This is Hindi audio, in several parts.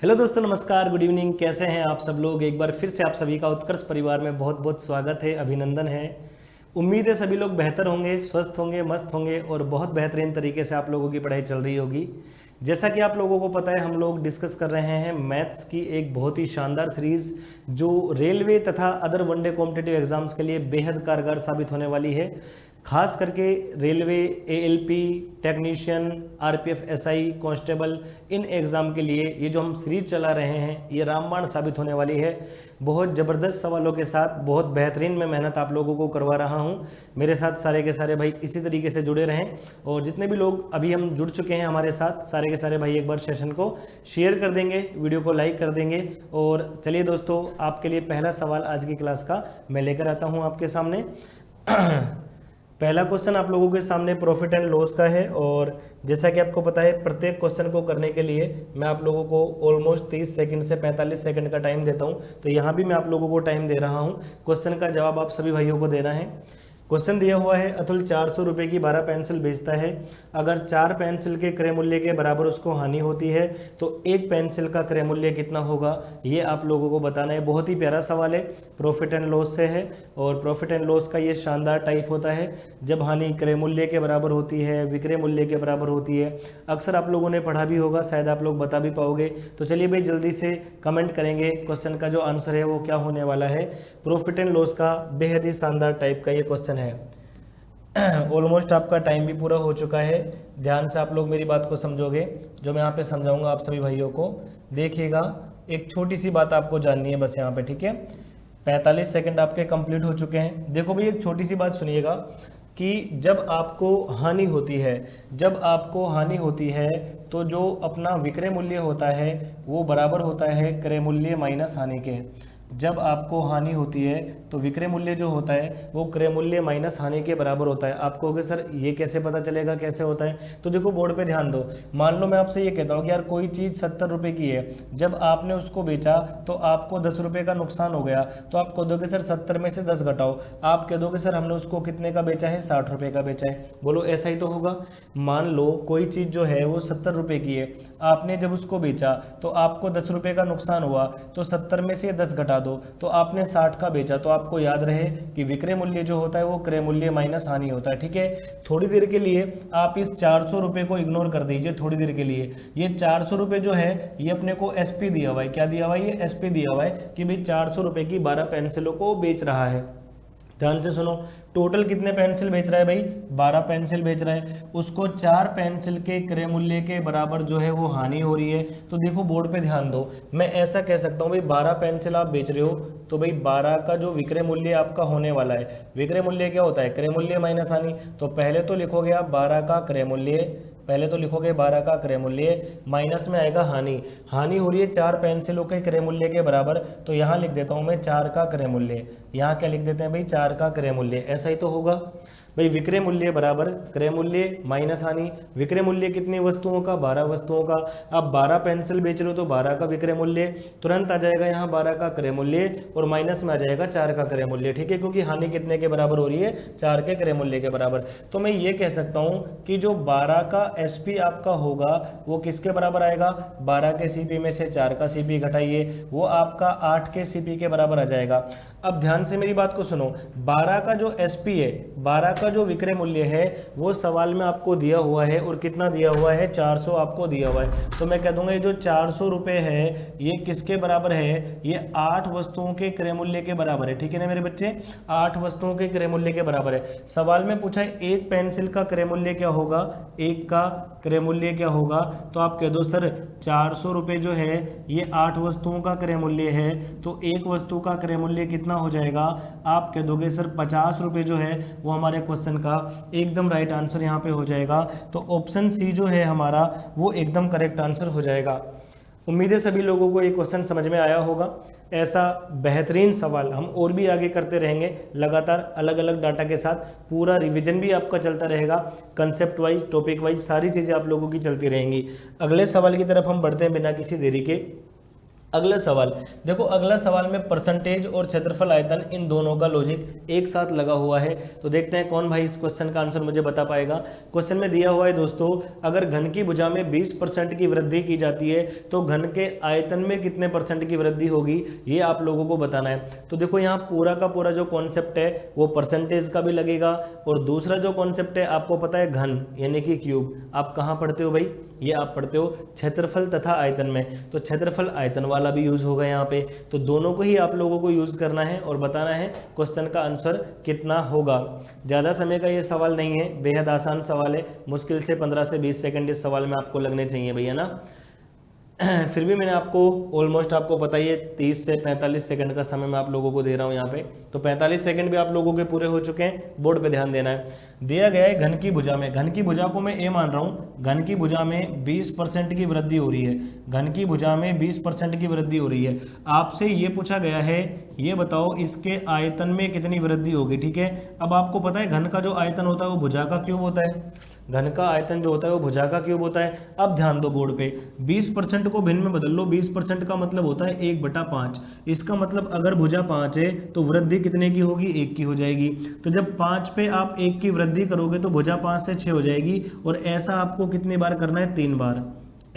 हेलो दोस्तों, नमस्कार, गुड इवनिंग। कैसे हैं आप सब लोग? एक बार फिर से आप सभी का उत्कर्ष परिवार में बहुत बहुत स्वागत है, अभिनंदन है। उम्मीद है सभी लोग बेहतर होंगे, स्वस्थ होंगे, मस्त होंगे और बहुत बेहतरीन तरीके से आप लोगों की पढ़ाई चल रही होगी। जैसा कि आप लोगों को पता है, हम लोग डिस्कस कर रहे हैं मैथ्स की एक बहुत ही शानदार सीरीज जो रेलवे तथा अदर वनडे कॉम्पिटिटिव एग्जाम्स के लिए बेहद कारगर साबित होने वाली है। खास करके railway, ALP, technician, RPF, SI, constable, in exam के लिए ये जो हम सीरीज चला रहे हैं ये रामबाण साबित होने वाली है। बहुत ज़बरदस्त सवालों के साथ बहुत बेहतरीन मैं मेहनत आप लोगों को करवा रहा हूँ। मेरे साथ सारे के सारे भाई इसी तरीके से जुड़े रहें और जितने भी लोग अभी हम जुड़ चुके हैं हमारे साथ, सारे के सारे भाई एक बार सेशन को शेयर कर देंगे, वीडियो को लाइक कर देंगे। और चलिए दोस्तों, आपके लिए पहला सवाल आज की क्लास का मैं लेकर आता हूँ आपके सामने। पहला क्वेश्चन आप लोगों के सामने प्रॉफिट एंड लॉस का है और जैसा कि आपको पता है प्रत्येक क्वेश्चन को करने के लिए मैं आप लोगों को ऑलमोस्ट 30 सेकंड से 45 सेकंड का टाइम देता हूं। तो यहां भी मैं आप लोगों को टाइम दे रहा हूं। क्वेश्चन का जवाब आप सभी भाइयों को देना है। क्वेश्चन दिया हुआ है, अतुल 400 रुपये की 12 पेंसिल बेचता है। अगर 4 पेंसिल के क्रय मूल्य के बराबर उसको हानि होती है तो एक पेंसिल का क्रय मूल्य कितना होगा, ये आप लोगों को बताना है। बहुत ही प्यारा सवाल है, प्रॉफिट एंड लॉस से है और प्रॉफिट एंड लॉस का ये शानदार टाइप होता है जब हानि क्रय मूल्य के बराबर होती है, विक्रय मूल्य के बराबर होती है। अक्सर आप लोगों ने पढ़ा भी होगा, शायद आप लोग बता भी पाओगे। तो चलिए भाई जल्दी से कमेंट करेंगे क्वेश्चन का जो आंसर है वो क्या होने वाला है। प्रॉफिट एंड लॉस का बेहद ही शानदार टाइप का ये क्वेश्चन है। ऑलमोस्ट आपका टाइम भी पूरा हो चुका है। ध्यान से आप लोग मेरी बात को समझोगे, जो मैं यहाँ पे समझाऊंगा आप सभी भाइयों को। देखिएगा, एक छोटी सी बात आपको जाननी है बस यहाँ पे, ठीक है। 45 सेकंड आपके कंप्लीट हो चुके हैं। देखो भाई, एक छोटी सी बात सुनिएगा कि जब आपको हानि होती है तो जो अपना विक्रय मूल्य होता है वो बराबर होता है क्रय मूल्य माइनस हानि के। जब आपको हानि होती है तो विक्रय मूल्य जो होता है वो क्रय मूल्य माइनस हानि के बराबर होता है। आप कहोगे सर ये कैसे पता चलेगा, कैसे होता है? तो देखो बोर्ड पे ध्यान दो। मान लो मैं आपसे ये कहता हूँ कि यार कोई चीज़ 70 रुपये की है, जब आपने उसको बेचा तो आपको 10 रुपये का नुकसान हो गया। तो आप कह दोगे सर 70 में से 10 घटाओ। आप कह दोगे सर हमने उसको कितने का बेचा है, 60 रुपये का बेचा है। बोलो ऐसा ही तो होगा। मान लो कोई चीज़ जो है वो 70 रुपये की है, आपने जब उसको बेचा तो आपको 10 रुपये का नुकसान हुआ, तो 70 में से 10 घटा दो तो आपने 60 का बेचा। तो आपको याद रहे कि विक्रय मूल्य जो होता है वो क्रय मूल्य माइनस हानि होता है, ठीक है। थोड़ी देर के लिए आप इस 400 रुपये को इग्नोर कर दीजिए। थोड़ी देर के लिए ये 400 रुपये जो है ये अपने को एसपी दिया हुआ है। क्या दिया हुआ है? ये एसपी दिया हुआ है कि भाई 400 रुपये की 12 पेंसिलों को बेच रहा है। ध्यान से सुनो, टोटल कितने पेंसिल बेच रहा है भाई? 12 पेंसिल बेच रहा है। उसको 4 पेंसिल के क्रय मूल्य के बराबर जो है वो हानि हो रही है। तो देखो बोर्ड पे ध्यान दो, मैं ऐसा कह सकता हूँ भाई 12 पेंसिल आप बेच रहे हो तो भाई 12 का जो विक्रय मूल्य आपका होने वाला है, विक्रय मूल्य क्या होता है? क्रय मूल्य माइनस हानि। तो पहले तो लिखोगे आप 12 का क्रय मूल्य, पहले तो लिखोगे 12 का क्रय मूल्य, माइनस में आएगा हानि। हानि हो रही है 4 पेंसिलों के क्रय मूल्य के बराबर, तो यहाँ लिख देता हूँ मैं 4 का क्रय मूल्य। यहाँ क्या लिख देते हैं भाई? 4 का क्रय मूल्य। ऐसा ही तो होगा भाई, विक्रय मूल्य बराबर क्रय मूल्य माइनस हानि। विक्रय मूल्य कितनी वस्तुओं का? 12 वस्तुओं का। अब 12 पेंसिल बेच रहे हो तो 12 का विक्रय मूल्य, तुरंत आ जाएगा यहाँ 12 का क्रय मूल्य और माइनस में आ जाएगा 4 का क्रय मूल्य, ठीक है। क्योंकि हानि कितने के बराबर हो रही है? 4 के क्रय मूल्य के बराबर। तो मैं ये कह सकता हूँ कि जो 12 का एसपी आपका होगा वो किसके बराबर आएगा? 12 के सीपी में से 4 का सीपी घटाइए, वो आपका 8 के सीपी के बराबर आ जाएगा। अब ध्यान से मेरी बात को सुनो, 12 का जो एसपी है, 12 का जो विक्रय मूल्य है वो सवाल में आपको दिया हुआ है और कितना दिया हुआ है? 400 आपको दिया हुआ है। तो मैं कह दूंगा ये जो 400 रुपये है ये किसके बराबर है? ये 8 वस्तुओं के क्रय मूल्य के बराबर है, ठीक है ना मेरे बच्चे? 8 वस्तुओं के क्रय मूल्य के बराबर है। सवाल में पूछा है एक पेंसिल का क्रय मूल्य क्या होगा, एक का क्रय मूल्य क्या होगा? तो आप कह दो सर 400 रुपये जो है ये 8 वस्तुओं का क्रय मूल्य है, तो एक वस्तु का क्रय मूल्य कितना हो जाएगा? आप कह दोगे सर 50 रुपये जो है वो हमारे क्वेश्चन का एकदम राइट आंसर यहाँ पे हो जाएगा। तो ऑप्शन सी जो है हमारा वो एकदम करेक्ट आंसर हो जाएगा। उम्मीद है सभी लोगों को ये क्वेश्चन समझ में आया होगा। ऐसा बेहतरीन सवाल हम और भी आगे करते रहेंगे, लगातार अलग अलग डाटा के साथ। पूरा रिवीजन भी आपका चलता रहेगा, कंसेप्ट वाइज, टॉपिक वाइज, सारी चीज़ें आप लोगों की चलती रहेंगी। अगले सवाल की तरफ हम बढ़ते हैं बिना किसी देरी के। अगला सवाल देखो, अगला सवाल में परसेंटेज और क्षेत्रफल आयतन इन दोनों का लॉजिक एक साथ लगा हुआ है। तो देखते हैं कौन भाई इस क्वेश्चन का आंसर मुझे बता पाएगा। क्वेश्चन में दिया हुआ है दोस्तों, अगर घन की भुजा में 20% की वृद्धि की जाती है तो घन के आयतन में कितने परसेंट की वृद्धि होगी, ये आप लोगों को बताना है। तो देखो यहाँ पूरा का पूरा जो कॉन्सेप्ट है वो परसेंटेज का भी लगेगा, और दूसरा जो कॉन्सेप्ट है आपको पता है घन यानी कि क्यूब। आप कहाँ पढ़ते हो भाई, ये आप पढ़ते हो क्षेत्रफल तथा आयतन में, तो क्षेत्रफल आयतन वाला भी यूज होगा यहाँ पे। तो दोनों को ही आप लोगों को यूज करना है और बताना है क्वेश्चन का आंसर कितना होगा। ज़्यादा समय का ये सवाल नहीं है, बेहद आसान सवाल है, मुश्किल से 15 से 20 सेकंड इस सवाल में आपको लगने चाहिए भैया ना। फिर भी मैंने आपको ऑलमोस्ट आपको पता ही है 30 से 45 सेकंड का समय मैं आप लोगों को दे रहा हूं यहाँ पे। तो 45 सेकंड भी आप लोगों के पूरे हो चुके हैं, बोर्ड पे ध्यान देना है। दिया गया है घन की भुजा में, घन की भुजा को मैं ए मान रहा हूँ, घन की भुजा में 20% की वृद्धि हो रही है, घन की भुजा में 20% की वृद्धि हो रही है। आपसे ये पूछा गया है, ये बताओ इसके आयतन में कितनी वृद्धि होगी। ठीक है, अब आपको पता है घन का जो आयतन होता है वो भुजा का क्यूब होता है, घन का आयतन जो होता है वो भुजा का क्यूब होता है। अब ध्यान दो बोर्ड पे, 20% को भिन्न में बदल लो, 20% का मतलब होता है 1/5। इसका मतलब अगर भुजा 5 है तो वृद्धि कितने की होगी, 1 की हो जाएगी। तो जब 5 पे आप 1 की वृद्धि करोगे तो भुजा 5 से 6 हो जाएगी, और ऐसा आपको कितनी बार करना है, 3 बार।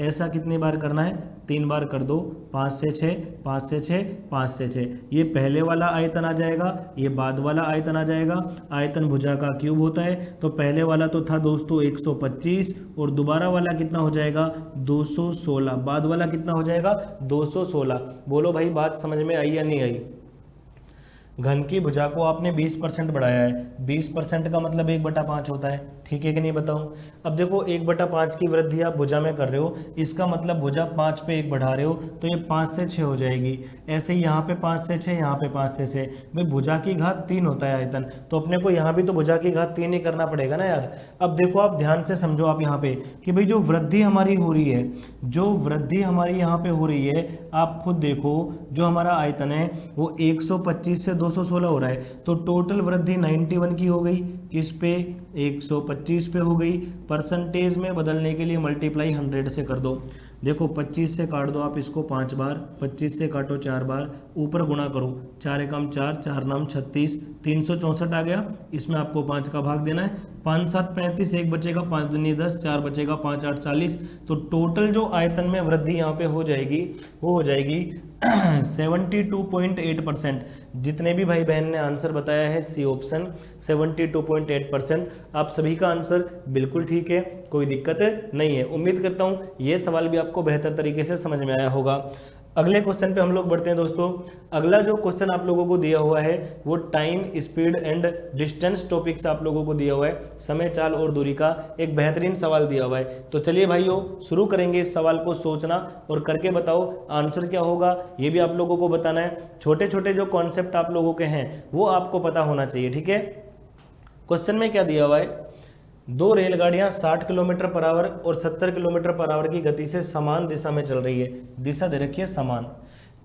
ऐसा कितनी बार करना है, 3 बार कर दो, 5 से 6, 5 से 6, 5 से 6। ये पहले वाला आयतन आ जाएगा, ये बाद वाला आयतन आ जाएगा। आयतन भुजा का क्यूब होता है, तो पहले वाला तो था दोस्तों 125, और दोबारा वाला कितना हो जाएगा, 216। बाद वाला कितना हो जाएगा, 216। बोलो भाई बात समझ में आई या नहीं आई। घन की भुजा को आपने 20% बढ़ाया है, 20% का मतलब 1/5 होता है। ठीक है कि नहीं बताऊं। अब देखो 1/5 की वृद्धि आप भुजा में कर रहे हो, इसका मतलब भुजा 5 पे 1 बढ़ा रहे हो, तो ये 5 से 6 हो जाएगी। ऐसे ही यहाँ पे 5 से 6, यहाँ पे 5 से 6, भाई भुजा की घात 3 होता है आयतन, तो अपने को यहाँ भी तो भुजा की घात 3 ही करना पड़ेगा ना यार। अब देखो आप ध्यान से समझो आप यहाँ पे कि भाई जो वृद्धि हमारी हो रही है, जो वृद्धि हमारी यहाँ पे हो रही है, आप खुद देखो जो हमारा आयतन है वो 125 से 216 हो रहा है, तो टोटल वृद्धि 91 की हो गई, किस पे, 125 पे हो गई। परसेंटेज में बदलने के लिए मल्टीप्लाई 100 से कर दो। देखो 25 से काट दो आप इसको 5 बार, 25 से काटो 4 बार, ऊपर गुणा करो, 4 एकम 4, 4 नाम 36, 364 आ गया। इसमें आपको 5 का भाग देना है, 5 7 35, 1 बचेगा, 5 दूनी 10, 4 बचेगा, 5 8 40। तो टोटल जो आयतन में वृद्धि यहाँ पे हो जाएगी वो हो जाएगी 72.8%। जितने भी भाई बहन ने आंसर बताया है सी ऑप्शन 72.8%, आप सभी का आंसर बिल्कुल ठीक है, कोई दिक्कत नहीं है। उम्मीद करता हूं ये सवाल भी आपको बेहतर तरीके से समझ में आया होगा। अगले क्वेश्चन पे हम लोग बढ़ते हैं दोस्तों। अगला जो क्वेश्चन आप लोगों को दिया हुआ है वो time, speed and distance topic से आप लोगों को दिया हुआ है, समय, चाल और दूरी का एक बेहतरीन सवाल दिया हुआ है। तो चलिए भाइयों शुरू करेंगे इस सवाल को, सोचना और करके बताओ आंसर क्या होगा, ये भी आप लोगों को बताना है। छोटे छोटे जो कॉन्सेप्ट आप लोगों के हैं वो आपको पता होना चाहिए, ठीक है। क्वेश्चन में क्या दिया हुआ है, 2 रेलगाड़ियां 60 किलोमीटर पर आवर और 70 किलोमीटर पर आवर की गति से समान दिशा में चल रही है। दिशा दे रखी है समान।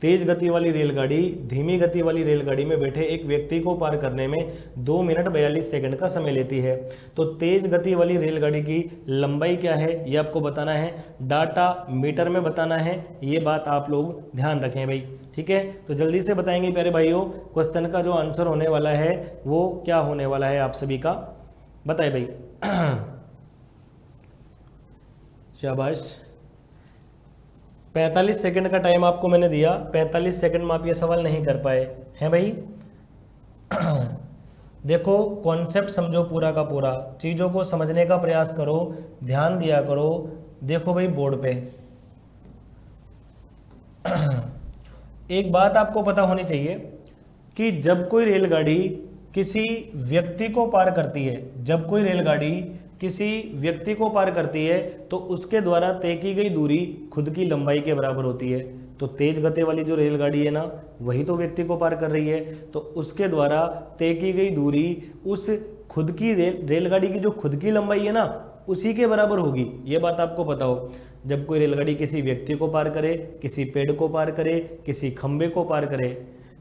तेज गति वाली रेलगाड़ी धीमी गति वाली रेलगाड़ी में बैठे एक व्यक्ति को पार करने में 2 मिनट 42 सेकंड का समय लेती है। तो तेज गति वाली रेलगाड़ी की लंबाई क्या है ये आपको बताना है, डाटा मीटर में बताना है। ये बात आप लोग ध्यान रखें भाई, ठीक है। तो जल्दी से बताएंगे प्यारे भाइयों, क्वेश्चन का जो आंसर होने वाला है वो क्या होने वाला है, आप सभी का बताए भाई। शाबाश। 45 सेकंड का टाइम आपको मैंने दिया, 45 सेकंड में आप ये सवाल नहीं कर पाए हैं भाई। देखो कॉन्सेप्ट समझो पूरा का पूरा, चीज़ों को समझने का प्रयास करो, ध्यान दिया करो। देखो भाई बोर्ड पे एक बात आपको पता होनी चाहिए कि जब कोई रेलगाड़ी किसी व्यक्ति को पार करती है, जब कोई रेलगाड़ी किसी व्यक्ति को पार करती है तो उसके द्वारा तय की गई दूरी खुद की लंबाई के बराबर होती है। तो तेज गति वाली जो रेलगाड़ी है ना वही तो व्यक्ति को पार कर रही है, तो उसके द्वारा तय की गई दूरी उस खुद की रेलगाड़ी की जो खुद की लंबाई है ना उसी के बराबर होगी। ये बात आपको पता हो। जब कोई रेलगाड़ी किसी व्यक्ति को पार करे, किसी पेड़ को पार करे, किसी खंबे को पार करे,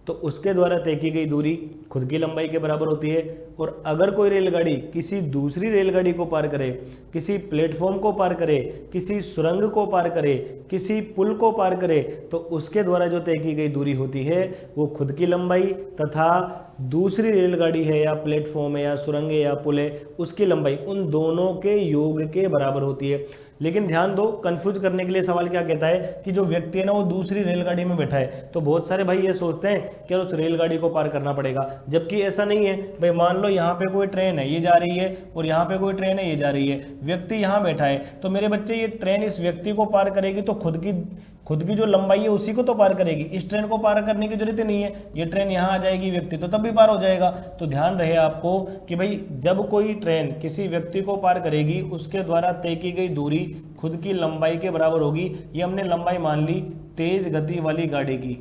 तो उसके द्वारा तय की गई दूरी खुद की लंबाई के बराबर होती है। और अगर कोई रेलगाड़ी किसी दूसरी रेलगाड़ी को पार करे, किसी प्लेटफॉर्म को पार करे, किसी सुरंग को पार करे, किसी पुल को पार करे, तो उसके द्वारा जो तय की गई दूरी होती है वो खुद की लंबाई तथा दूसरी रेलगाड़ी है या प्लेटफॉर्म है या सुरंग है या पुल है उसकी लंबाई, उन दोनों के योग के बराबर होती है। लेकिन ध्यान दो, कंफ्यूज करने के लिए सवाल क्या कहता है कि जो व्यक्ति है ना वो दूसरी रेलगाड़ी में बैठा है, तो बहुत सारे भाई ये सोचते हैं कि उस रेलगाड़ी को पार करना पड़ेगा, जबकि ऐसा नहीं है भाई। मान लो यहाँ पे कोई ट्रेन है ये जा रही है और यहाँ पे कोई ट्रेन है ये जा रही है, व्यक्ति यहाँ बैठा है, तो मेरे बच्चे ये ट्रेन इस व्यक्ति को पार करेगी तो खुद की जो लंबाई है उसी को तो पार करेगी, इस ट्रेन को पार करने की जरूरत नहीं है। ये ट्रेन यहाँ आ जाएगी, व्यक्ति तो तब भी पार हो जाएगा। तो ध्यान रहे आपको कि भाई जब कोई ट्रेन किसी व्यक्ति को पार करेगी उसके द्वारा तय की गई दूरी खुद की लंबाई के बराबर होगी। ये हमने लंबाई मान ली तेज गति वाली गाड़ी की,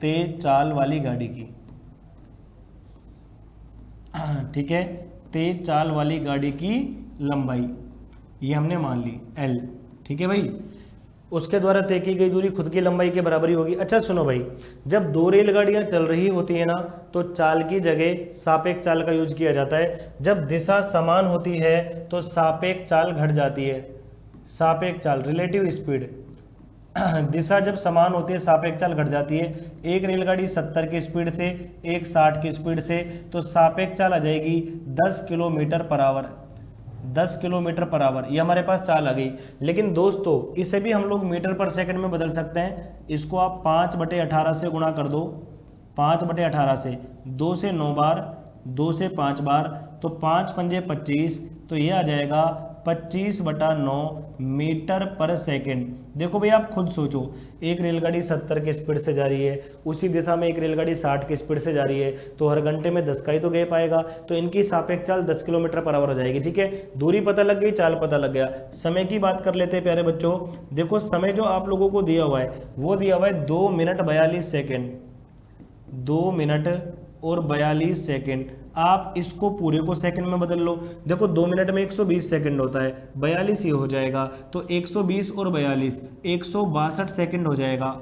तेज चाल वाली गाड़ी की, ठीक है, तेज चाल वाली गाड़ी की लंबाई ये हमने मान ली L, ठीक है भाई। उसके द्वारा तय की गई दूरी खुद की लंबाई के बराबर ही होगी। अच्छा सुनो भाई, जब दो रेलगाड़ियां चल रही होती है ना तो चाल की जगह सापेक्ष चाल का यूज किया जाता है। जब दिशा समान होती है तो सापेक्ष चाल घट जाती है। सापेक्ष चाल रिलेटिव स्पीड, दिशा जब समान होती है सापेक्ष चाल घट जाती है। एक रेलगाड़ी 70 की स्पीड से, एक 60 की स्पीड से, तो सापेक्ष चाल आ जाएगी 10 kilometre per hour. 10 kilometre per hour ये हमारे पास चाल आ गई। लेकिन दोस्तों इसे भी हम लोग मीटर पर सेकंड में बदल सकते हैं। इसको आप 5/18 से गुणा कर दो, 5/18 से, 2 से 9 बार, 2 से 5 बार, तो 5 पंजे 25, तो ये आ जाएगा 25/9 मीटर पर सेकंड। देखो भाई आप खुद सोचो, एक रेलगाड़ी 70 की स्पीड से जा रही है, उसी दिशा में एक रेलगाड़ी 60 की स्पीड से जा रही है, तो हर घंटे में 10 का ही तो गैप आएगा, तो इनकी सापेक्ष चाल 10 किलोमीटर पर आवर हो जाएगी। ठीक है, दूरी पता लग गई, चाल पता लग गया। समय की बात कर लेते हैं प्यारे बच्चों। देखो समय जो आप लोगों को दिया हुआ है वो दिया हुआ है 2 मिनट 42 सेकेंड, 2 मिनट और 42 सेकेंड। आप इसको पूरे को सेकंड में बदल लो। देखो 2 मिनट में 120 सेकंड होता है, 42 ही हो जाएगा, तो 120 और 42 162 सेकंड हो जाएगा।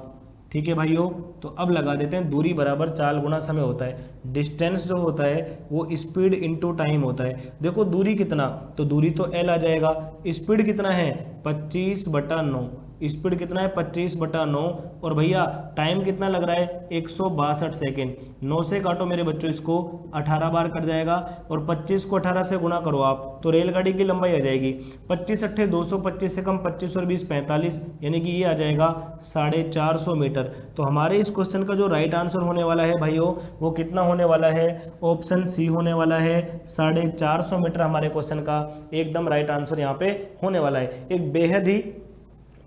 ठीक है भाइयों, तो अब लगा देते हैं दूरी बराबर चाल गुना समय होता है। डिस्टेंस जो होता है वो स्पीड इनटू टाइम होता है। देखो दूरी कितना, तो दूरी तो L आ जाएगा। स्पीड कितना है 25/9, स्पीड कितना है 25/9, और भैया टाइम कितना लग रहा है 162 सेकेंड। 9 से काटो मेरे बच्चों इसको, 18 बार कट जाएगा, और 25 को 18 से गुना करो आप तो रेलगाड़ी की लंबाई आ जाएगी 25 अट्ठे 225 से कम 25 और 20 45, यानी कि ये आ जाएगा 450 मीटर। तो हमारे इस क्वेश्चन का जो राइट आंसर होने वाला है भाइयों वो कितना होने वाला है, ऑप्शन सी होने वाला है 450 मीटर। हमारे क्वेश्चन का एकदम राइट आंसर यहाँ पे होने वाला है। एक बेहद ही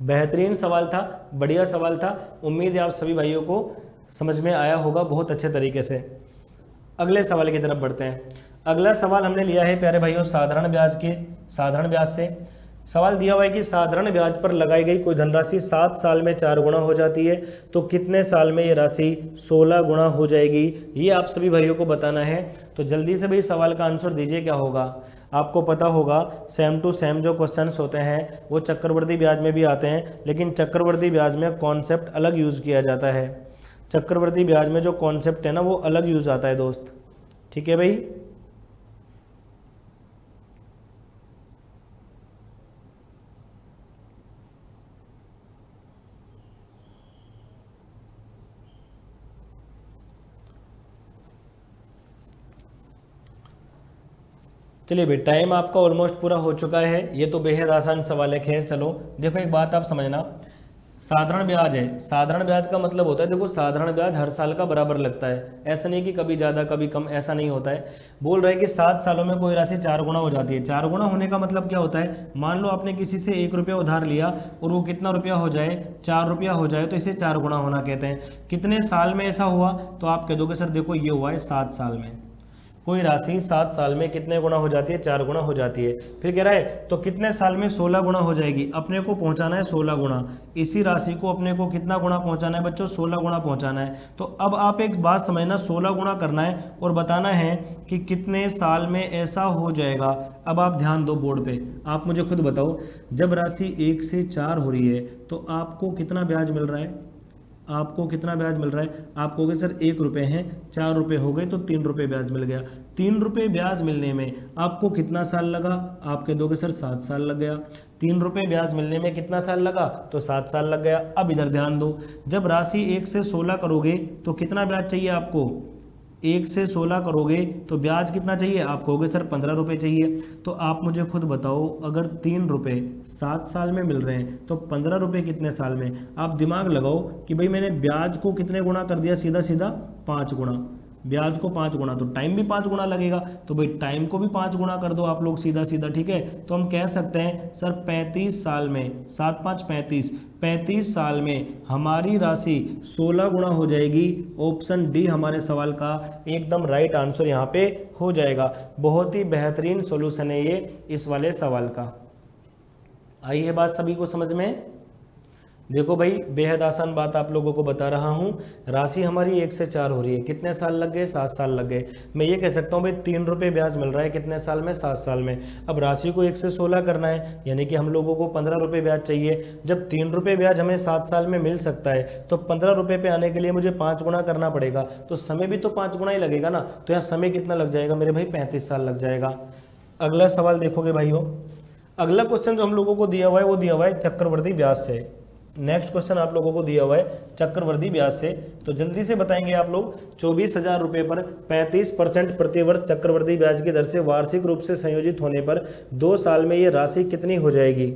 बेहतरीन सवाल था, बढ़िया सवाल था। उम्मीद है आप सभी भाइयों को समझ में आया होगा बहुत अच्छे तरीके से। अगले सवाल की तरफ बढ़ते हैं। अगला सवाल हमने लिया है प्यारे भाइयों साधारण ब्याज से। सवाल दिया हुआ है कि साधारण ब्याज पर लगाई गई कोई धनराशि 7 साल में 4 गुना हो जाती है, तो कितने साल में ये राशि 16 गुना हो जाएगी, ये आप सभी भाइयों को बताना है। तो जल्दी से भाई सवाल का आंसर दीजिए। क्या होगा आपको पता होगा, सेम टू सेम जो क्वेश्चंस होते हैं वो चक्रवृद्धि ब्याज में भी आते हैं, लेकिन चक्रवृद्धि ब्याज में कॉन्सेप्ट अलग यूज़ किया जाता है। चक्रवृद्धि ब्याज में जो कॉन्सेप्ट है ना वो अलग यूज़ आता है दोस्त। ठीक है भाई, चलिए भाई टाइम आपका ऑलमोस्ट पूरा हो चुका है। ये तो बेहद आसान सवाल है। खैर चलो, देखो एक बात आप समझना, साधारण ब्याज है, साधारण ब्याज का मतलब होता है, देखो साधारण ब्याज हर साल का बराबर लगता है, ऐसा नहीं कि कभी ज़्यादा कभी कम, ऐसा नहीं होता है। बोल रहे हैं कि 7 सालों में कोई राशि 4 गुना हो जाती है। 4 गुना होने का मतलब क्या होता है, मान लो आपने किसी से 1 रुपया उधार लिया और वो कितना रुपया हो जाए 4 रुपया हो जाए, तो इसे 4 गुना होना कहते हैं। कितने साल में ऐसा हुआ, तो आप कह दोगे सर देखो ये हुआ है 7 साल में। कोई राशि 7 साल में कितने गुना हो जाती है, 4 गुना हो जाती है। फिर कह रहा है तो कितने साल में 16 गुना हो जाएगी, अपने को पहुंचाना है 16 गुना। इसी राशि को अपने को कितना गुना पहुंचाना है बच्चों, 16 गुना पहुंचाना है। तो अब आप एक बात समझना, 16 गुना करना है और बताना है कि कितने साल में ऐसा हो जाएगा। अब आप ध्यान दो बोर्ड पे, आप मुझे खुद बताओ, जब राशि 1 से 4 हो रही है तो आपको कितना ब्याज मिल रहा है, आपको कितना ब्याज मिल रहा है? आप कहोगे सर 1 रुपये हैं, 4 रुपये हो गए तो 3 रुपये ब्याज मिल गया। 3 रुपये ब्याज मिलने में आपको कितना साल लगा? आप कह दोगे सर 7 साल लग गया। 3 रुपये ब्याज मिलने में कितना साल लगा? तो 7 साल लग गया। अब इधर ध्यान दो, जब राशि 1 से 16 करोगे तो कितना ब्याज चाहिए आपको? 1 से 16 करोगे तो ब्याज कितना चाहिए? आप कहोगे सर 15 रुपये चाहिए। तो आप मुझे खुद बताओ, अगर 3 रुपये 7 साल में मिल रहे हैं तो 15 रुपये कितने साल में? आप दिमाग लगाओ कि भाई मैंने ब्याज को कितने गुना कर दिया? सीधा सीधा 5 गुना। ब्याज को 5 गुना, तो टाइम भी 5 गुना लगेगा, तो भाई टाइम को भी 5 गुना कर दो आप लोग सीधा सीधा, ठीक है। तो हम कह सकते हैं सर 35 साल में, 7 5 35, 35 साल में हमारी राशि 16 गुना हो जाएगी। ऑप्शन डी हमारे सवाल का एकदम राइट आंसर यहाँ पे हो जाएगा। बहुत ही बेहतरीन सॉल्यूशन है ये इस वाले सवाल का। आई है बात सभी को समझ में? देखो भाई, बेहद आसान बात आप लोगों को बता रहा हूँ। राशि हमारी 1 से 4 हो रही है, कितने साल लग गए? 7 साल लग गए। मैं ये कह सकता हूँ भाई 3 रुपये ब्याज मिल रहा है, कितने साल में? 7 साल में। अब राशि को 1 से 16 करना है, यानी कि हम लोगों को 15 रुपये ब्याज चाहिए। जब 3 रुपये ब्याज हमें 7 साल में मिल सकता है तो 15 रुपये पे आने के लिए मुझे 5 गुना करना पड़ेगा, तो समय भी तो 5 गुना ही लगेगा ना। तो यहाँ समय कितना लग जाएगा मेरे भाई? 35 साल लग जाएगा। अगला सवाल देखोगे भाइयों, अगला क्वेश्चन जो हम लोगों को दिया हुआ है वो दिया हुआ है चक्रवृद्धि ब्याज से। नेक्स्ट क्वेश्चन आप लोगों को दिया हुआ है चक्रवृद्धि ब्याज से, तो जल्दी से बताएंगे आप लोग। 24,000 रुपये पर 35% प्रतिवर्ष चक्रवृद्धि ब्याज की दर से वार्षिक रूप से संयोजित होने पर 2 साल में ये राशि कितनी हो जाएगी?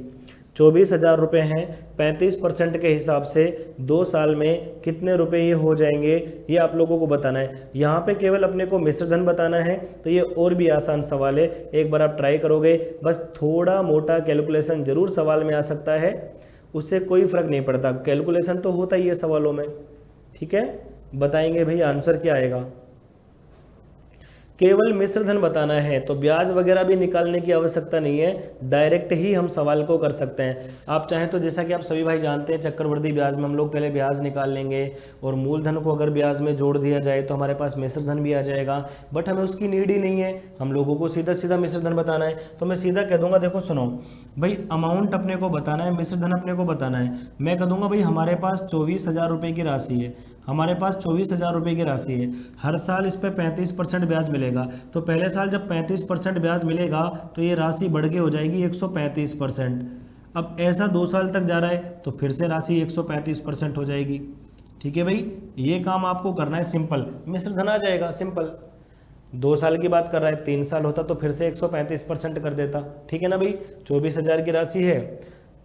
24,000 रुपये हैं, 35% के हिसाब से 2 साल में कितने रुपए ये हो जाएंगे, ये आप लोगों को बताना है। यहाँ पे केवल अपने को मिश्र धन बताना है, तो ये और भी आसान सवाल है। एक बार आप ट्राई करोगे, बस थोड़ा मोटा कैलकुलेशन जरूर सवाल में आ सकता है, उससे कोई फर्क नहीं पड़ता, कैलकुलेशन तो होता ही है सवालों में, ठीक है। बताएंगे भाई आंसर क्या आएगा। केवल मिश्र धन बताना है, तो ब्याज वगैरह भी निकालने की आवश्यकता नहीं है, डायरेक्ट ही हम सवाल को कर सकते हैं। आप चाहें तो जैसा कि आप सभी भाई जानते हैं, चक्रवृद्धि ब्याज में हम लोग पहले ब्याज निकाल लेंगे और मूलधन को अगर ब्याज में जोड़ दिया जाए तो हमारे पास मिश्र धन भी आ जाएगा, बट हमें उसकी नीड ही नहीं है, हम लोगों को सीधा सीधा मिश्र धन बताना है। तो मैं सीधा कह दूंगा, देखो सुनो भाई, अमाउंट अपने को बताना है, मिश्र धन अपने को बताना है। मैं कह दूंगा भाई हमारे पास 24,000 रुपये की राशि है, हमारे पास 24,000 रुपये की राशि है, हर साल इस पर 35% ब्याज मिलेगा। तो पहले साल जब 35% ब्याज मिलेगा तो ये राशि बढ़ के हो जाएगी 135%। अब ऐसा 2 साल तक जा रहा है तो फिर से राशि 135% हो जाएगी, ठीक है भाई। ये काम आपको करना है, सिंपल मिश्र धन आ जाएगा, सिंपल। 2 साल की बात कर रहा है, 3 साल होता तो फिर से 135% कर देता, ठीक है ना भाई। 24,000 की राशि है,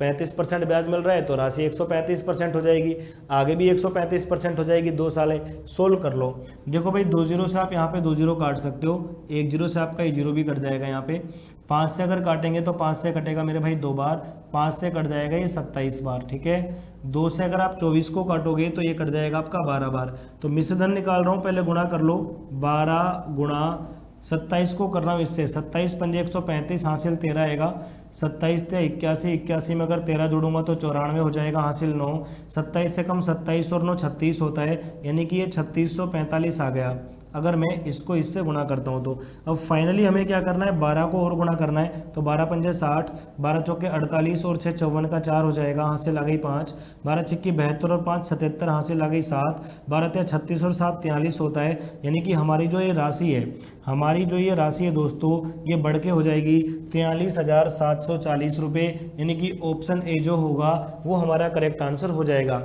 35% ब्याज मिल रहा है तो राशि 135% हो जाएगी, आगे भी 135% हो जाएगी, 2 साल है। सोल्व कर लो। देखो भाई 2 जीरो से आप यहाँ पे 2 जीरो काट सकते हो, 1 जीरो से आपका ये जीरो भी कट जाएगा यहाँ पे। 5 से अगर काटेंगे तो 5 से कटेगा मेरे भाई 2 बार, 5 से कट जाएगा ये 27 बार, ठीक है। 2 से अगर आप 24 को काटोगे तो ये कट जाएगा आपका 12 बार। तो मिश्र धन निकाल रहा हूँ, पहले गुणा कर लो, 12 गुणा 27 को कर रहा हूँ इससे, 27 पंजे 135, हासिल 13 आएगा। 27 थे 81, 81 में अगर 13 जोड़ूंगा तो 94 हो जाएगा, हासिल 9। 27 से कम 27 और 9 36 होता है, यानी कि ये 3645 आ गया। अगर मैं इसको इससे गुणा करता हूँ तो अब फाइनली हमें क्या करना है, 12 को और गुणा करना है। तो 12 पंजे 60, 12 चौके 48 और 6 54 का 4 हो जाएगा, हासिल आ गई 5। 12 छिक्की 72 और 5 77, हासिल आ गई 7। 12 त्या 36 और 7 43 होता है, यानी कि हमारी जो ये राशि है, हमारी जो ये राशि है दोस्तों, ये बढ़ के हो जाएगी 43,740 रुपये, यानी कि ऑप्शन ए जो होगा वो हमारा करेक्ट आंसर हो जाएगा।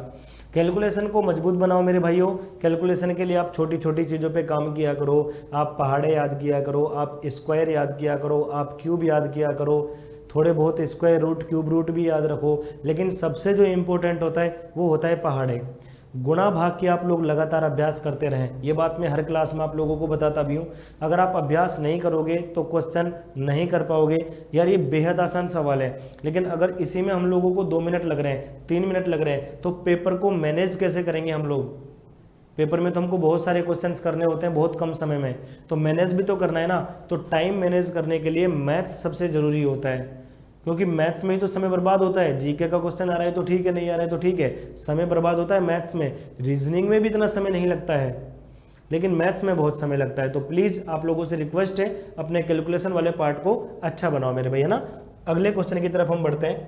कैलकुलेशन को मजबूत बनाओ मेरे भाइयों। कैलकुलेशन के लिए आप छोटी छोटी चीज़ों पे काम किया करो, आप पहाड़े याद किया करो, आप स्क्वायर याद किया करो, आप क्यूब याद किया करो, थोड़े बहुत स्क्वायर रूट क्यूब रूट भी याद रखो, लेकिन सबसे जो इम्पोर्टेंट होता है वो होता है पहाड़े। गुणा भाग की आप लोग लगातार अभ्यास करते रहें, ये बात मैं हर क्लास में आप लोगों को बताता भी हूँ। अगर आप अभ्यास नहीं करोगे तो क्वेश्चन नहीं कर पाओगे। यार ये बेहद आसान सवाल है, लेकिन अगर इसी में हम लोगों को 2 मिनट लग रहे हैं, 3 मिनट लग रहे हैं, तो पेपर को मैनेज कैसे करेंगे हम लोग। पेपर में तो हमको बहुत सारे क्वेश्चंस करने होते हैं बहुत कम समय में, तो मैनेज भी तो करना है ना। तो टाइम मैनेज करने के लिए मैथ्स सबसे ज़रूरी होता है, क्योंकि मैथ्स में ही तो समय बर्बाद होता है। जीके का क्वेश्चन आ रहा है तो ठीक है, नहीं आ रहा है तो ठीक है, समय बर्बाद होता है मैथ्स में। रीजनिंग में भी इतना समय नहीं लगता है, लेकिन मैथ्स में बहुत समय लगता है। तो प्लीज़ आप लोगों से रिक्वेस्ट है, अपने कैलकुलेशन वाले पार्ट को अच्छा बनाओ मेरे भाई, है ना। अगले क्वेश्चन की तरफ हम बढ़ते हैं।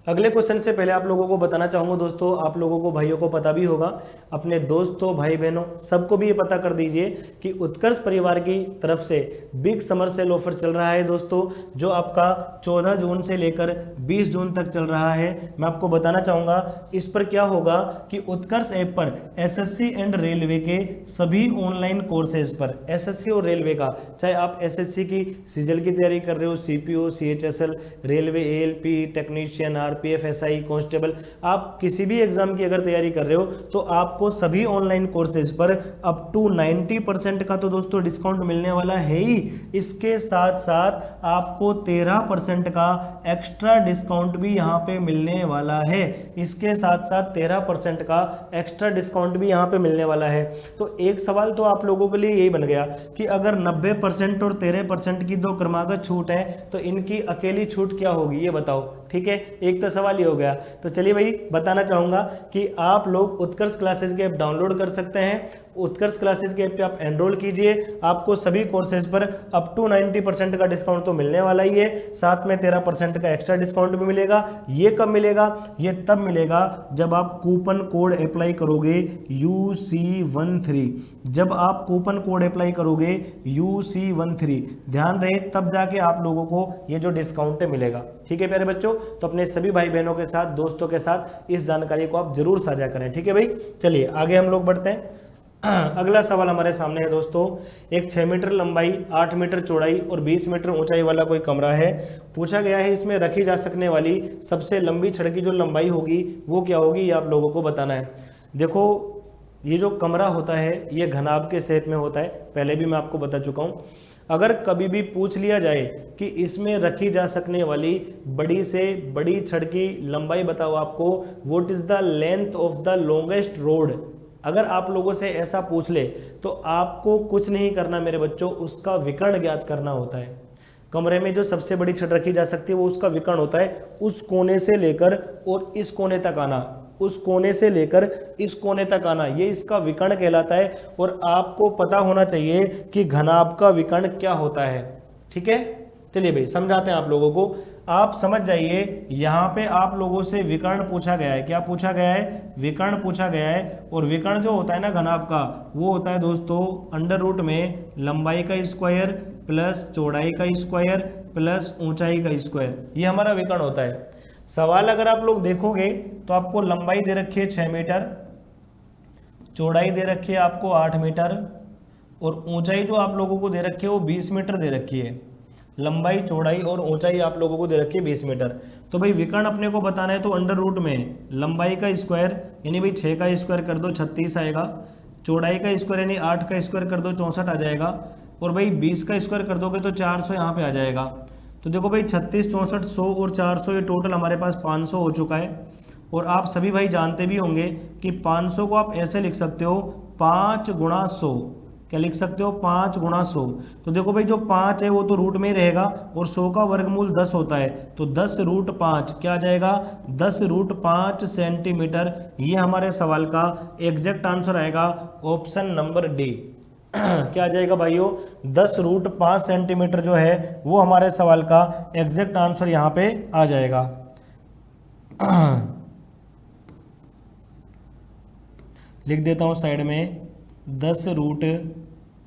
अगले क्वेश्चन से पहले आप लोगों को बताना चाहूँगा दोस्तों, आप लोगों को भाइयों को पता भी होगा, अपने दोस्तों भाई बहनों सबको भी ये पता कर दीजिए कि उत्कर्ष परिवार की तरफ से बिग समर सेल ऑफर चल रहा है दोस्तों, जो आपका 14 जून से लेकर 20 जून तक चल रहा है। मैं आपको बताना चाहूँगा इस पर क्या होगा कि उत्कर्ष ऐप पर एसएससी एंड रेलवे के सभी ऑनलाइन कोर्सेज पर, एसएससी और रेलवे का, चाहे आप एसएससी की सीजल की तैयारी कर रहे हो, CPO, CHSL, railway, ALP, technician, RPF, SI, constable, आप किसी भी एग्जाम की अगर तैयारी कर रहे हो तो आपको सभी ऑनलाइन कोर्सेज पर अप टू 90% का तो दोस्तों डिस्काउंट मिलने वाला है ही, इसके साथ साथ आपको 13% का एक्स्ट्रा डिस्काउंट भी यहाँ पे मिलने वाला है, इसके साथ साथ 13% का एक्स्ट्रा डिस्काउंट भी यहाँ पे मिलने वाला है। तो एक सवाल तो आप लोगों के लिए यही बन गया कि अगर 90% और 13% की दो क्रमागत छूट है तो इनकी अकेली छूट क्या होगी ये बताओ, ठीक है, एक तो सवाल ही हो गया। तो चलिए भाई बताना चाहूंगा कि आप लोग उत्कर्ष क्लासेस के ऐप डाउनलोड कर सकते हैं, उत्कर्ष क्लासेस के ऐप पे आप एनरोल कीजिए, आपको सभी कोर्सेज पर अप टू 90% का डिस्काउंट तो मिलने वाला ही है, साथ में 13% का एक्स्ट्रा डिस्काउंट भी मिलेगा। ये कब मिलेगा? ये तब मिलेगा जब आप कूपन कोड अप्लाई करोगे UC13, जब आप कूपन कोड अप्लाई करोगे UC13, ध्यान रहे तब जाके आप लोगों को ये जो डिस्काउंट है मिलेगा। ठीक है प्यारे बच्चों, तो अपने सभी भाई बहनों के साथ, दोस्तों के साथ इस जानकारी को आप जरूर साझा करें। ठीक है भाई, चलिए आगे हम लोग बढ़ते हैं। अगला सवाल हमारे सामने है दोस्तों, एक 6 मीटर लंबाई, 8 मीटर चौड़ाई और 20 मीटर ऊंचाई वाला कोई कमरा है। पूछा गया है इसमें रखी जा सकने वाली सबसे लंबी छड़ की जो लंबाई होगी वो क्या होगी, ये आप लोगों को बताना है। देखो ये जो कमरा होता है ये घनाभ के शेप में होता है, पहले भी मैं आपको बता चुका हूँ। अगर कभी भी पूछ लिया जाए कि इसमें रखी जा सकने वाली बड़ी से बड़ी छड़ की लंबाई बताओ आपको, what is the length of the longest road, अगर आप लोगों से ऐसा पूछ ले तो आपको कुछ नहीं करना मेरे बच्चों, उसका विकर्ण ज्ञात करना होता है। कमरे में जो सबसे बड़ी छड़ रखी जा सकती है वो उसका विकर्ण होता है, उस कोने से लेकर और इस कोने तक आना, उस कोने से लेकर इस कोने तक आना, ये इसका विकर्ण कहलाता है। और आपको पता होना चाहिए कि घनाभ का विकर्ण क्या होता है। ठीक है, चलिए भाई समझाते हैं आप लोगों को, आप समझ जाइए। यहाँ पे आप लोगों से विकर्ण पूछा गया है, क्या पूछा गया है? विकर्ण पूछा गया है। और विकर्ण जो होता है ना घनाभ का, वो होता है दोस्तों अंडर रूट में लंबाई का स्क्वायर प्लस चौड़ाई का स्क्वायर प्लस ऊंचाई का स्क्वायर, ये हमारा विकर्ण होता है। सवाल अगर आप लोग देखोगे तो आपको लंबाई दे रखी है 6 मीटर, चौड़ाई दे रखी है आपको 8 मीटर और ऊंचाई जो आप लोगों को दे रखी है वो 20 मीटर दे रखी है। लंबाई, चौड़ाई और ऊंचाई आप लोगों को दे रखी है 20 मीटर। तो भाई विकर्ण अपने को बताना है तो अंडर रूट में लंबाई का स्क्वायर यानी भाई 6 का स्क्वायर कर दो 36 आएगा, चौड़ाई का स्क्वायर यानी 8 का स्क्वायर कर दो 64 आ जाएगा, और भाई 20 का स्क्वायर कर दोगे तो 400 यहाँ पे आ जाएगा। तो देखो भाई 36, 64, 100 और 400 ये टोटल हमारे पास 500 हो चुका है। और आप सभी भाई जानते भी होंगे कि 500 को आप ऐसे लिख सकते हो 5 गुणा 100, क्या लिख सकते हो 5 गुणा 100। तो देखो भाई जो 5 है वो तो रूट में ही रहेगा और 100 का वर्गमूल 10 होता है, तो 10 रूट 5 क्या आ जाएगा 10 रूट 5 सेंटीमीटर। ये हमारे सवाल का एग्जैक्ट आंसर आएगा ऑप्शन नंबर डी। क्या आ जाएगा भाइयों 10 रूट 5 सेंटीमीटर जो है वो हमारे सवाल का एग्जैक्ट आंसर यहाँ पे आ जाएगा। लिख देता हूँ साइड में 10 रूट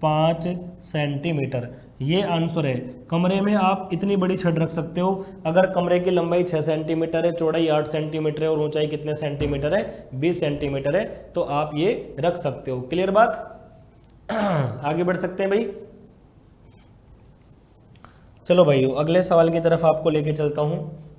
5 सेंटीमीटर, ये आंसर है। कमरे में आप इतनी बड़ी छड़ रख सकते हो, अगर कमरे की लंबाई 6 सेंटीमीटर है, चौड़ाई 8 सेंटीमीटर है और ऊंचाई कितने सेंटीमीटर है 20 सेंटीमीटर है, तो आप ये रख सकते हो। क्लियर बात? आगे बढ़ सकते हैं भाई। चलो भाइयों अगले सवाल की तरफ आपको लेके चलता हूं।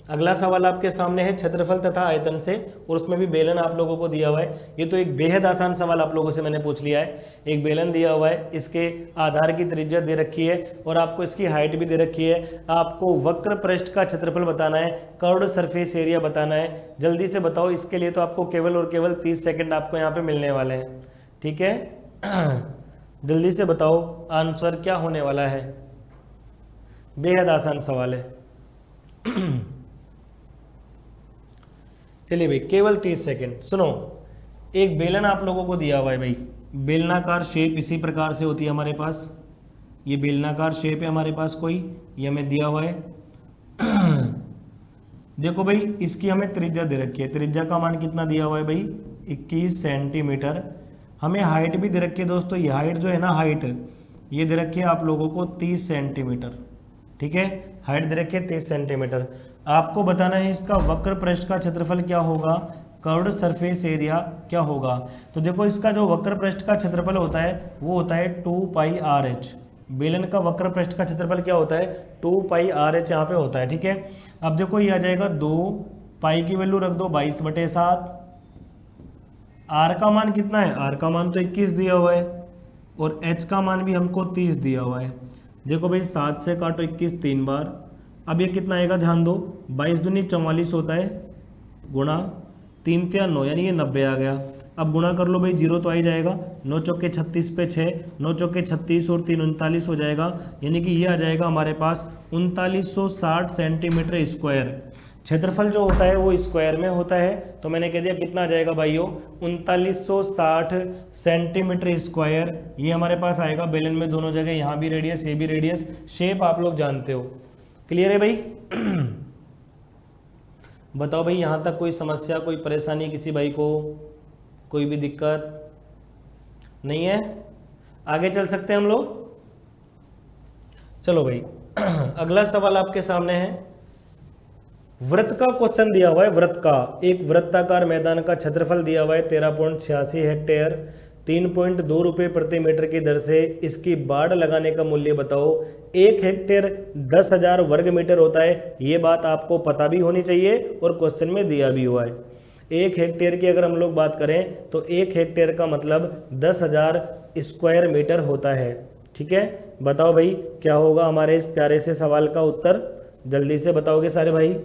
अगला सवाल आपके सामने है क्षेत्रफल तथा आयतन से, और उसमें भी बेलन आप लोगों को दिया हुआ है। ये तो एक बेहद आसान सवाल आप लोगों से मैंने पूछ लिया है। एक बेलन दिया हुआ है, इसके आधार की त्रिज्या दे रखी है और आपको इसकी हाइट भी दे रखी है। आपको वक्र पृष्ठ का क्षेत्रफल बताना है, कर्व्ड सरफेस एरिया बताना है। जल्दी से बताओ, इसके लिए तो आपको केवल और केवल 30 सेकेंड आपको यहाँ पे मिलने वाले हैं। ठीक है, जल्दी से बताओ आंसर क्या होने वाला है। बेहद आसान सवाल है। चलिए भाई केवल 30 सेकेंड सुनो। एक बेलन आप लोगों को दिया हुआ है भाई, बेलनाकार शेप इसी प्रकार से होती है हमारे पास। ये बेलनाकार शेप है हमारे पास कोई, ये हमें दिया हुआ है। देखो भाई इसकी हमें त्रिज्या दे रखी है, त्रिज्या का मान कितना दिया हुआ है भाई 21 सेंटीमीटर। हमें हाइट भी दे रखी है दोस्तों, ये हाइट जो है ना, हाइट ये दे रखी है आप लोगों को 30 सेंटीमीटर। ठीक है, हाइट दे रखी है 30 सेंटीमीटर। आपको बताना है इसका वक्र पृष्ठ का क्षेत्रफल क्या होगा, कर्व्ड सरफेस एरिया क्या होगा। तो देखो इसका जो वक्र पृष्ठ का क्षेत्रफल होता है वो होता है 2πr/h। बेलन का वक्र पृष्ठ का क्षेत्रफल क्या होता है 2πr/h यहाँ पे होता है। ठीक है, अब देखो ये आ जाएगा 2 पाई की वैल्यू रख दो 22/7। आर का मान कितना है, आर का मान तो 21 दिया हुआ है और एच का मान भी हमको 30 दिया हुआ है। देखो भाई 7 से काटो 21 3 बार। अब ये कितना आएगा ध्यान दो, 22 दूनी 44 होता है, गुणा 3 3 9 यानी ये 90 आ गया। अब गुणा कर लो भाई, जीरो तो आ ही जाएगा, 9 चौके 36 पे 6, 9 चौके 36 और 3 39 हो जाएगा, यानी कि ये आ जाएगा हमारे पास 3960 सेंटीमीटर स्क्वायर। क्षेत्रफल जो होता है वो स्क्वायर में होता है, तो मैंने कह दिया कितना आ जाएगा भाइयों 3960 सेंटीमीटर स्क्वायर। ये हमारे पास आएगा बेलन में दोनों जगह, यहाँ भी रेडियस ये भी रेडियस, शेप आप लोग जानते हो। क्लियर है भाई? बताओ भाई यहाँ तक कोई समस्या, कोई परेशानी किसी भाई को, कोई भी दिक्कत नहीं है? आगे चल सकते हैं हम लोग। चलो भाई अगला सवाल आपके सामने है, वृत्त का क्वेश्चन दिया हुआ है। वृत्त का, एक वृत्ताकार मैदान का क्षेत्रफल दिया हुआ है 13.86 हेक्टेयर, 3.2 रुपये प्रति मीटर की दर से इसकी बाड़ लगाने का मूल्य बताओ। 1 हेक्टेयर 10,000 वर्ग मीटर होता है, ये बात आपको पता भी होनी चाहिए और क्वेश्चन में दिया भी हुआ है। 1 हेक्टेयर की अगर हम लोग बात करें तो 1 हेक्टेयर का मतलब 10,000 स्क्वायर मीटर होता है। ठीक है, बताओ भाई क्या होगा हमारे इस प्यारे से सवाल का उत्तर, जल्दी से बताओगे सारे भाई?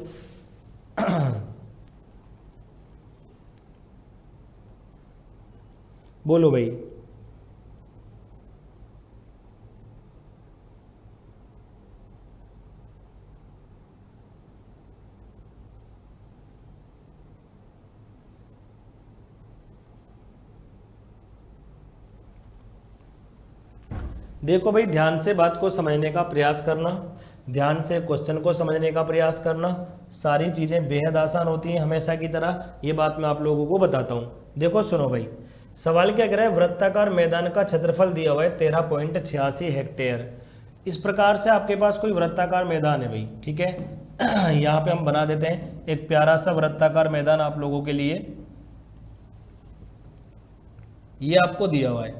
बोलो भाई। देखो भाई ध्यान से बात को समझने का प्रयास करना, ध्यान से क्वेश्चन को समझने का प्रयास करना। सारी चीज़ें बेहद आसान होती हैं हमेशा की तरह, ये बात मैं आप लोगों को बताता हूँ। देखो सुनो भाई, सवाल क्या कह रहा है, वृत्ताकार मैदान का क्षेत्रफल दिया हुआ है 13.86 हेक्टेयर। इस प्रकार से आपके पास कोई वृत्ताकार मैदान है भाई। ठीक है, यहाँ पे हम बना देते हैं एक प्यारा सा वृत्ताकार मैदान आप लोगों के लिए। ये आपको दिया हुआ है,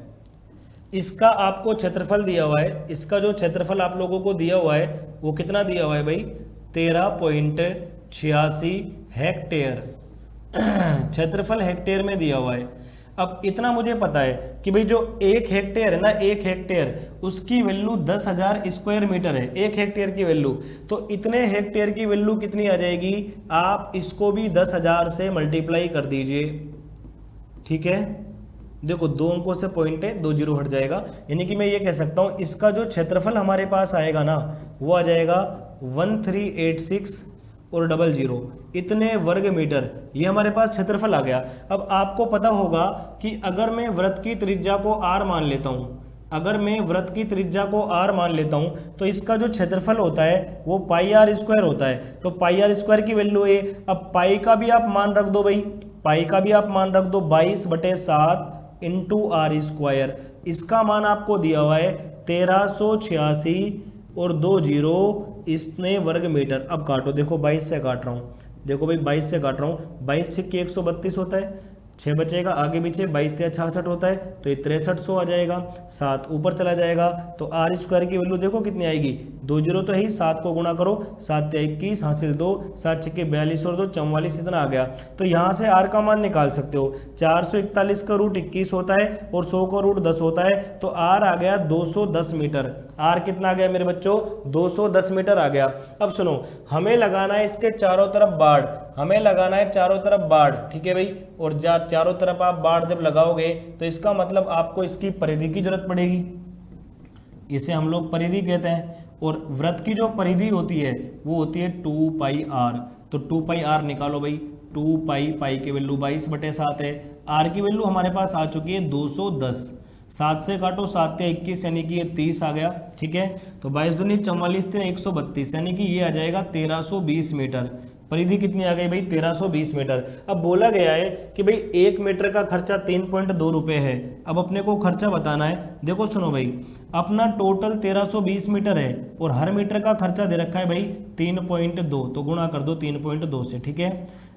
इसका आपको क्षेत्रफल दिया हुआ है। इसका जो क्षेत्रफल आप लोगों को दिया हुआ है वो कितना दिया हुआ है भाई 13.86 हेक्टेयर। क्षेत्रफल हेक्टेयर में दिया हुआ है। अब इतना मुझे पता है कि भाई जो 1 हेक्टेयर है ना, 1 हेक्टेयर उसकी वैल्यू 10,000 स्क्वायर मीटर है, 1 हेक्टेयर की वैल्यू। तो इतने हेक्टेयर की वैल्यू कितनी आ जाएगी, आप इसको भी 10,000 से मल्टीप्लाई कर दीजिए। ठीक है, देखो 2 अंकों से पॉइंट है, 2 जीरो हट जाएगा, यानी कि मैं ये कह सकता हूं इसका जो क्षेत्रफल हमारे पास आएगा ना वो आ जाएगा 1386 और 00 इतने वर्ग मीटर, ये हमारे पास क्षेत्रफल आ गया। अब आपको पता होगा कि अगर मैं वृत्त की त्रिज्या को r मान लेता हूं, अगर मैं वृत्त की त्रिज्या को r मान लेता हूं तो इसका जो क्षेत्रफल होता है वो πr² होता है। तो πr² की वैल्यू है, अब पाई का भी आप मान रख दो भाई, पाई का भी आप मान रख दो 22/7 इंटू r²। इसका मान आपको दिया हुआ है 1386 और 20 इसने वर्ग मीटर। अब काटो, देखो 22 से काट रहा हूँ, देखो भाई 22 से काट रहा हूँ, 22 छक्के 132 होता है, 6 बचेगा आगे पीछे, 22 तिया 66 होता है, तो ये 6300 आ जाएगा। 7 ऊपर चला जाएगा तो r² की वैल्यू देखो कितनी आएगी, 20 तो है ही, 7 को गुणा करो, 7 तिया 21 हासिल 2, 7 छक्के 42 और 2 44 इतना आ गया। तो यहाँ से r का मान निकाल सकते हो, 441 का रूट 21 होता है और 100 का रूट 10 होता है, तो r आ गया 210 मीटर। r कितना आ गया मेरे बच्चों 210 मीटर आ गया। अब सुनो, हमें लगाना है इसके चारों तरफ बाड़, हमें लगाना है चारों तरफ बाड़। ठीक है भाई, और चारों तरफ आप बाड़ जब लगाओगे तो इसका मतलब आपको इसकी परिधि की जरूरत पड़ेगी, इसे हम लोग परिधि कहते हैं। और वृत्त की जो परिधि होती है वो होती है 2πr, तो 2πr निकालो भाई, 2π, पाई की वैल्यू 22/7 है, r की वैल्यू हमारे पास आ चुकी है 210। 7 से काटो, 7 तिया 21 यानी कि ये 30 आ गया। ठीक है, तो 22 दूनी 44 तिया 132 यानी कि ये आ जाएगा 1320 मीटर। परिधि कितनी आ गई भाई 1320 मीटर। अब बोला गया है कि भाई 1 मीटर का खर्चा 3.2 रुपये है। अब अपने को खर्चा बताना है। देखो सुनो भाई, अपना टोटल 1320 मीटर है और हर मीटर का खर्चा दे रखा है भाई 3.2, तो गुणा कर दो 3.2 से, ठीक है।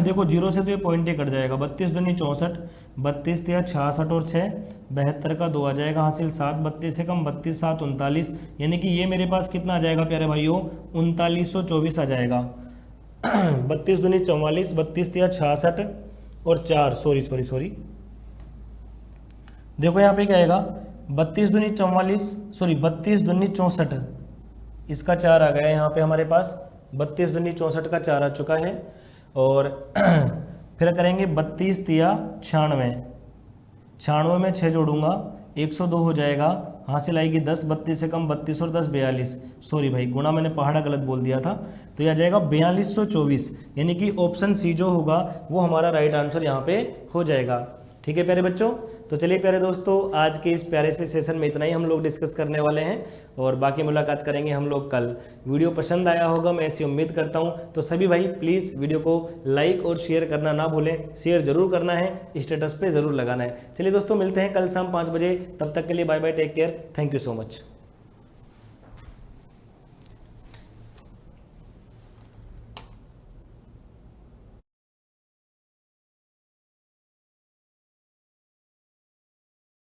देखो जीरो से तो ये पॉइंट ही कट जाएगा, 32 दूनी 64, 32 तिया 66 और 6 72 का 2 आ जाएगा हासिल 7, 32 से कम 32 7 39, यानी कि ये मेरे पास कितना आ जाएगा प्यारे भाइयों 3924 आ जाएगा। 32 दूनी 44, 32 तिया 66 और 4 सॉरी देखो यहाँ पे क्या आएगा 32 दूनी 44 सॉरी 32 दूनी 64, इसका 4 आ गया यहाँ पे हमारे पास, 32 दूनी 64 का 4 आ चुका है। और फिर करेंगे 32 तिया 96, 96 में 6 जोड़ूंगा 102 हो जाएगा, हासिल आएगी 10, 32 से कम 32 और 10 42, सॉरी भाई गुणा मैंने पहाड़ा गलत बोल दिया था, तो यह आ जाएगा 4224, यानी कि ऑप्शन सी जो होगा वो हमारा राइट आंसर यहाँ पे हो जाएगा। ठीक है प्यारे बच्चों, तो चलिए प्यारे दोस्तों, आज के इस प्यारे से सेशन में इतना ही हम लोग डिस्कस करने वाले हैं और बाकी मुलाकात करेंगे हम लोग कल। वीडियो पसंद आया होगा मैं ऐसी उम्मीद करता हूं, तो सभी भाई प्लीज़ वीडियो को लाइक और शेयर करना ना भूलें, शेयर जरूर करना है, स्टेटस पे जरूर लगाना है। चलिए दोस्तों, मिलते हैं कल शाम 5 बजे, तब तक के लिए bye bye, take care, thank you so much.